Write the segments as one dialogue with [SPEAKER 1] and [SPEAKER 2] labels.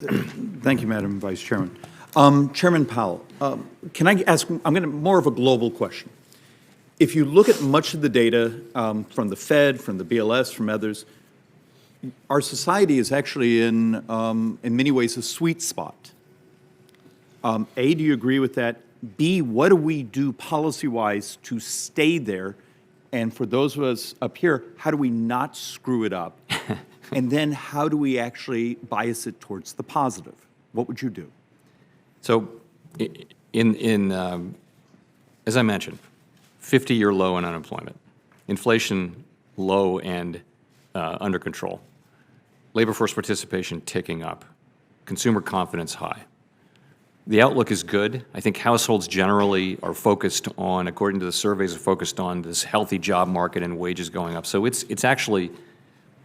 [SPEAKER 1] Thank you, Madam Vice Chairman. Chairman Powell, can I ask, I'm going to more of a global question. If you look at much of the data from the Fed, from the BLS, from others, our society is actually in many ways a sweet spot. A, do you agree with that? B, what do we do policy-wise to stay there? And for those of us up here, how do we not screw it up? And then how do we actually bias it towards the positive? What would you do?
[SPEAKER 2] So as I mentioned, 50-year low in unemployment, inflation low and under control, labor force participation ticking up, consumer confidence high. The outlook is good. I think households generally are focused on, according to the surveys, are focused on this healthy job market and wages going up. So it's actually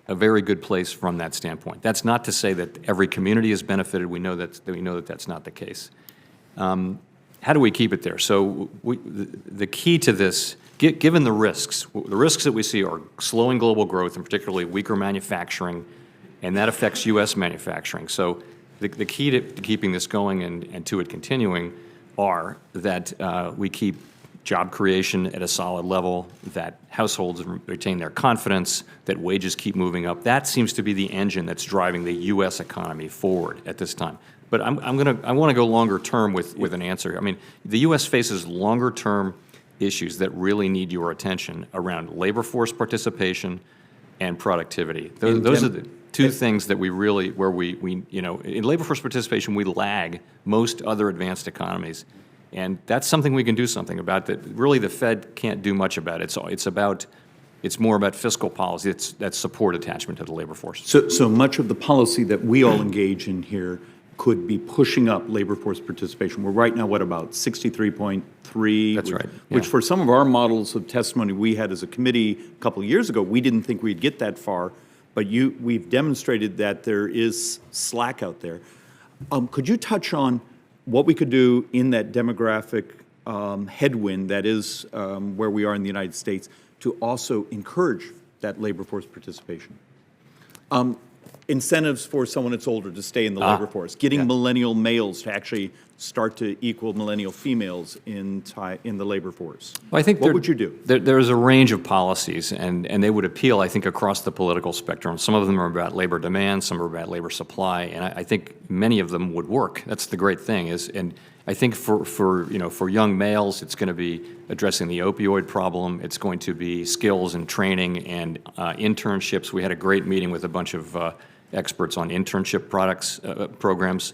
[SPEAKER 2] a very good place from that standpoint. That's not to say that every community has benefited. We know that that's not the case. How do we keep it there? So the key to this, given the risks that we see are slowing global growth and particularly weaker manufacturing, and that affects U.S. manufacturing. So the key to keeping this going and to it continuing are that we keep job creation at a solid level, that households retain their confidence, that wages keep moving up. That seems to be the engine that's driving the U.S. economy forward at this time. But I want to go longer term with an answer. I mean, the U.S. faces longer term issues that really need your attention around labor force participation and productivity. Those are the two things that we really, where we in labor force participation, we lag most other advanced economies. And that's something we can do something about. That really the Fed can't do much about. It's more about fiscal policy. That's support attachment to the labor force.
[SPEAKER 1] So much of the policy that we all engage in here could be pushing up labor force participation. We're right now, what, about 63.3?
[SPEAKER 2] That's right. Yeah.
[SPEAKER 1] Which for some of our models of testimony we had as a committee a couple of years ago, we didn't think we'd get that far. But we've demonstrated that there is slack out there. Could you touch on what we could do in that demographic headwind that is where we are in the United States to also encourage that labor force participation? Incentives for someone that's older to stay in the labor force, getting millennial males to actually start to equal millennial females in the labor force.
[SPEAKER 2] Well, I think
[SPEAKER 1] what would you do?
[SPEAKER 2] There's a range of policies, and they would appeal, I think, across the political spectrum. Some of them are about labor demand, some are about labor supply, and I think many of them would work. That's the great thing and I think for young males, it's going to be addressing the opioid problem. It's going to be skills and training and internships. We had a great meeting with a bunch of experts on internship programs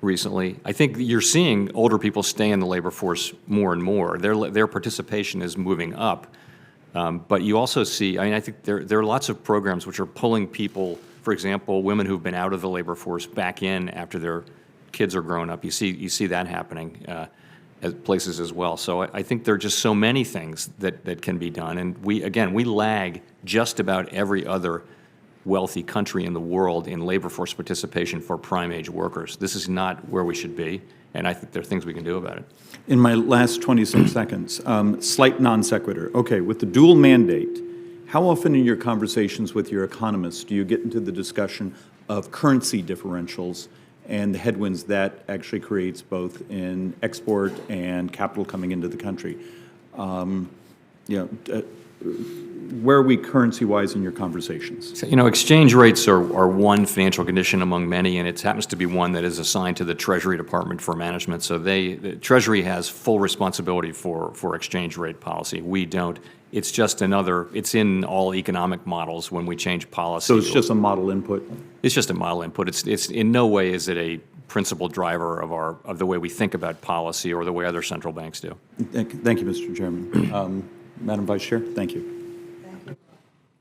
[SPEAKER 2] recently. I think you're seeing older people stay in the labor force more and more. Their participation is moving up. But you also see, I think there are lots of programs which are pulling people, for example, women who've been out of the labor force back in after their kids are grown up. You see that happening at places as well. So I think there are just so many things that can be done. And we lag just about every other wealthy country in the world in labor force participation for prime age workers. This is not where we should be, and I think there are things we can do about it.
[SPEAKER 1] In my last 20-some seconds, slight non sequitur. Okay, with the dual mandate, how often in your conversations with your economists do you get into the discussion of currency differentials and the headwinds that actually creates both in export and capital coming into the country? Where are we currency-wise in your conversations?
[SPEAKER 2] So, exchange rates are one financial condition among many, and it happens to be one that is assigned to the Treasury Department for management. So the Treasury has full responsibility for exchange rate policy. We don't. It's just it's in all economic models when we change policy.
[SPEAKER 1] So it's just a model input? It's
[SPEAKER 2] just a model input. It's in no way is it a principal driver of the way we think about policy or the way other central banks do.
[SPEAKER 1] Thank you, Mr. Chairman. Madam Vice Chair, thank you.